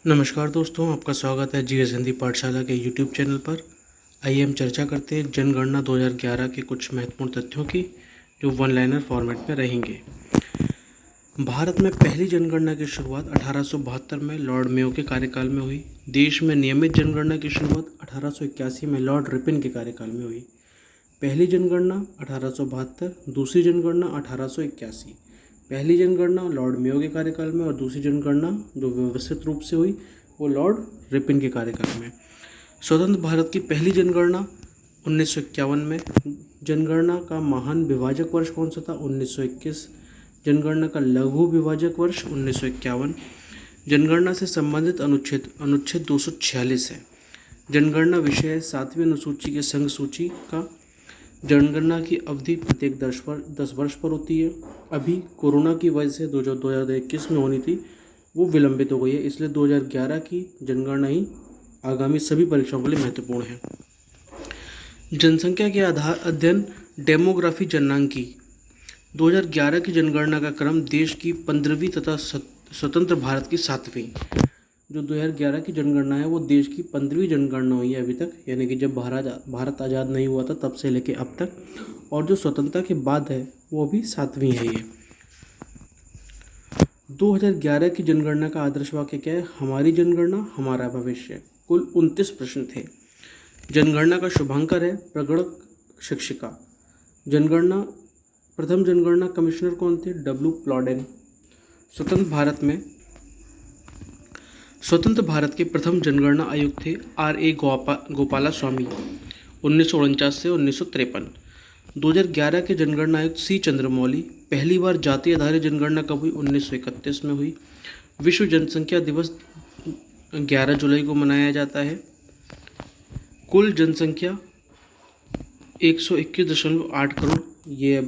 नमस्कार दोस्तों, आपका स्वागत है जीएस हिंदी पाठशाला के यूट्यूब चैनल पर। आइए हम चर्चा करते हैं जनगणना 2011 के कुछ महत्वपूर्ण तथ्यों की, जो वन लाइनर फॉर्मेट में रहेंगे। भारत में पहली जनगणना की शुरुआत 1872 में लॉर्ड मेयो के कार्यकाल में हुई। देश में नियमित जनगणना की शुरुआत 1881 में लॉर्ड रिपन के कार्यकाल में हुई। पहली जनगणना 1872, दूसरी जनगणना 1881। पहली जनगणना लॉर्ड मेयो के कार्यकाल में और दूसरी जनगणना जो व्यवस्थित रूप से हुई वो लॉर्ड रिपन के कार्यकाल में। स्वतंत्र भारत की पहली जनगणना 1951 में। जनगणना का महान विभाजक वर्ष कौन सा था? 1921। जनगणना का लघु विभाजक वर्ष 1951। जनगणना से संबंधित अनुच्छेद 246 है। जनगणना विषय 7वीं अनुसूची के संघ सूची का। जनगणना की अवधि प्रत्येक 10 वर्ष पर होती है। अभी कोरोना की वजह से 2021 में होनी थी वो विलंबित हो गई है, इसलिए 2011 की जनगणना ही आगामी सभी परीक्षाओं के लिए महत्वपूर्ण है। जनसंख्या के आधार अध्ययन डेमोग्राफी जननांकी। 2011 की जनगणना का क्रम देश की 15वीं तथा स्वतंत्र भारत की 7वीं। जो 2011 की जनगणना है वो देश की 15वीं जनगणना हुई है अभी तक, यानी कि जब भारत आज़ाद नहीं हुआ था तब से लेके अब तक। और जो स्वतंत्रता के बाद है वो अभी 7वीं है ये। 2011 की जनगणना का आदर्श वाक्य क्या है? हमारी जनगणना हमारा भविष्य। कुल 29 प्रश्न थे। जनगणना का शुभांकर है प्रगणक शिक्षिका। प्रथम जनगणना कमिश्नर कौन थे? डब्ल्यू प्लॉडेन। स्वतंत्र भारत के प्रथम जनगणना आयुक्त थे R.A. गोपाला स्वामी, 1949 से 1953। 2011 के जनगणना आयुक्त C. चंद्रमौली। पहली बार जाति आधारित जनगणना कब हुई? 1931 में हुई। विश्व जनसंख्या दिवस 11 जुलाई को मनाया जाता है। कुल जनसंख्या 121.8 करोड़, ये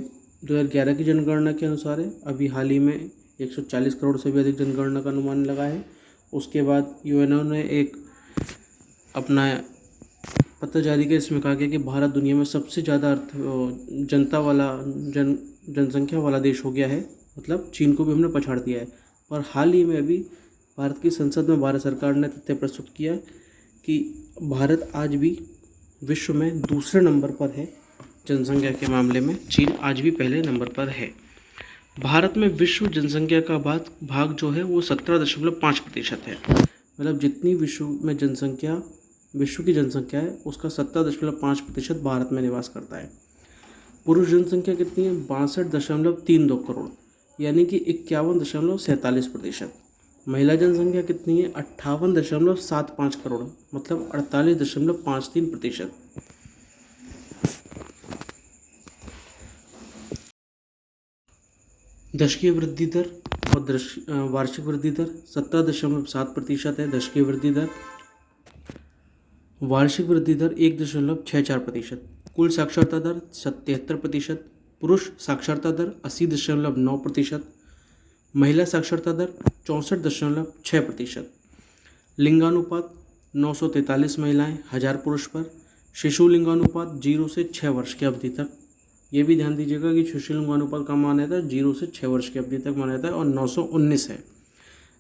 2011 की जनगणना के अनुसार है। अभी हाल ही में 140 करोड़ से भी अधिक जनगणना का अनुमान लगा है। उसके बाद यूएनओ ने एक अपना पत्र जारी किया, इसमें कहा गया कि भारत दुनिया में सबसे ज़्यादा जनसंख्या वाला देश हो गया है, मतलब चीन को भी हमने पछाड़ दिया है। और हाल ही में अभी भारत की संसद में भारत सरकार ने तथ्य प्रस्तुत किया कि भारत आज भी विश्व में दूसरे नंबर पर है जनसंख्या के मामले में। चीन आज भी पहले नंबर पर है। भारत में विश्व जनसंख्या का भाग जो है वो 17.5% है। मतलब जितनी विश्व की जनसंख्या है उसका 17.5% भारत में निवास करता है। पुरुष जनसंख्या कितनी है? 62.32 करोड़, यानी कि 51.47%। महिला जनसंख्या कितनी है? 58.75 करोड़, मतलब 48.53%। दशकीय वृद्धि दर और वार्षिक वृद्धि दर 17.7% है दशकीय वृद्धि दर। वार्षिक वृद्धि दर 1.64%। कुल साक्षरता दर 77%। पुरुष साक्षरता दर 80.9%। महिला साक्षरता दर 64.6%। लिंगानुपात 943 महिलाएं 1000 पुरुष पर। शिशु लिंगानुपात 0 से 6 वर्ष की अवधि तक। ये भी ध्यान दीजिएगा कि शिशु लिंगानुपात का माना जाता है 0 से 6 वर्ष की अवधि तक माना जाता है, और 919 है।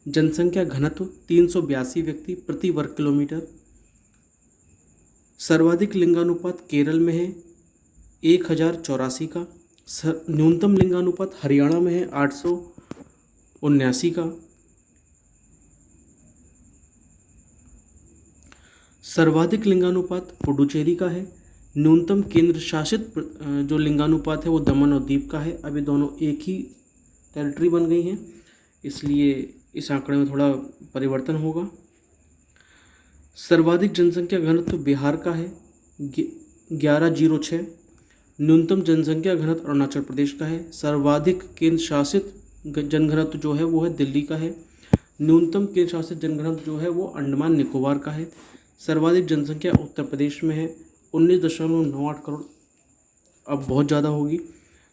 जनसंख्या घनत्व 382 व्यक्ति प्रति वर्ग किलोमीटर। सर्वाधिक लिंगानुपात केरल में है 1084 का। न्यूनतम लिंगानुपात हरियाणा में है 879 का। सर्वाधिक लिंगानुपात पुडुचेरी का है। न्यूनतम केंद्र शासित जो लिंगानुपात है वो दमन और दीव का है। अभी दोनों एक ही टेरिटरी बन गई हैं, इसलिए इस आंकड़े में थोड़ा परिवर्तन होगा। सर्वाधिक जनसंख्या घनत्व बिहार का है 1106। न्यूनतम जनसंख्या घनत्व अरुणाचल प्रदेश का है। सर्वाधिक केंद्र शासित जनघनत्व जो है वो है दिल्ली का है। न्यूनतम केंद्र शासित जनघनत्व जो है वो अंडमान निकोबार का है। सर्वाधिक जनसंख्या उत्तर प्रदेश में है 19.98 करोड़, अब बहुत ज़्यादा होगी।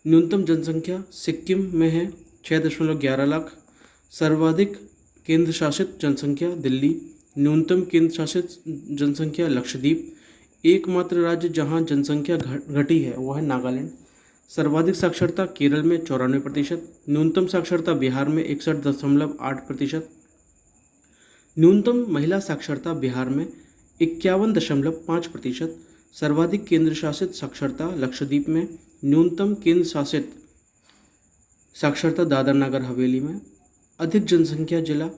न्यूनतम जनसंख्या सिक्किम में है 6.11 लाख। सर्वाधिक केंद्र शासित जनसंख्या दिल्ली। न्यूनतम केंद्र शासित जनसंख्या लक्षद्वीप। एकमात्र राज्य जहां जनसंख्या घटी है वो है नागालैंड। सर्वाधिक साक्षरता केरल में 94%। न्यूनतम साक्षरता बिहार में 61.8%। न्यूनतम महिला साक्षरता बिहार में 51.5%, सर्वाधिक केंद्र शासित साक्षरता लक्षद्वीप में, न्यूनतम केंद्र शासित साक्षरता दादर नगर हवेली में, अधिक जनसंख्या जिला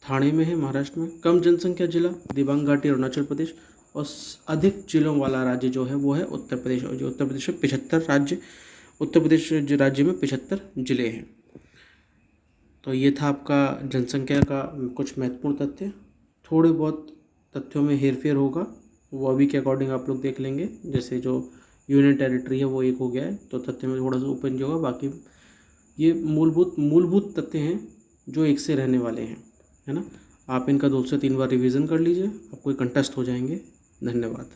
ठाणे में है महाराष्ट्र में, कम जनसंख्या जिला दिबांग घाटी अरुणाचल प्रदेश, और अधिक जिलों वाला राज्य जो है वो है उत्तर प्रदेश। और जो उत्तर प्रदेश में 75 राज्य, उत्तर प्रदेश राज्य में 75 जिले हैं। तो ये था आपका जनसंख्या का कुछ महत्वपूर्ण तथ्य। थोड़े बहुत तथ्यों में हेरफेर होगा, वो अभी के अकॉर्डिंग आप लोग देख लेंगे। जैसे जो यूनियन टेरिटरी है वो एक हो गया है, तो तथ्य में थोड़ा सा ऊपर नीचे होगा। बाकी ये मूलभूत तथ्य हैं जो एक से रहने वाले हैं, है ना। आप इनका 2 से 3 बार रिवीजन कर लीजिए, आपको कंठस्थ हो जाएंगे। धन्यवाद।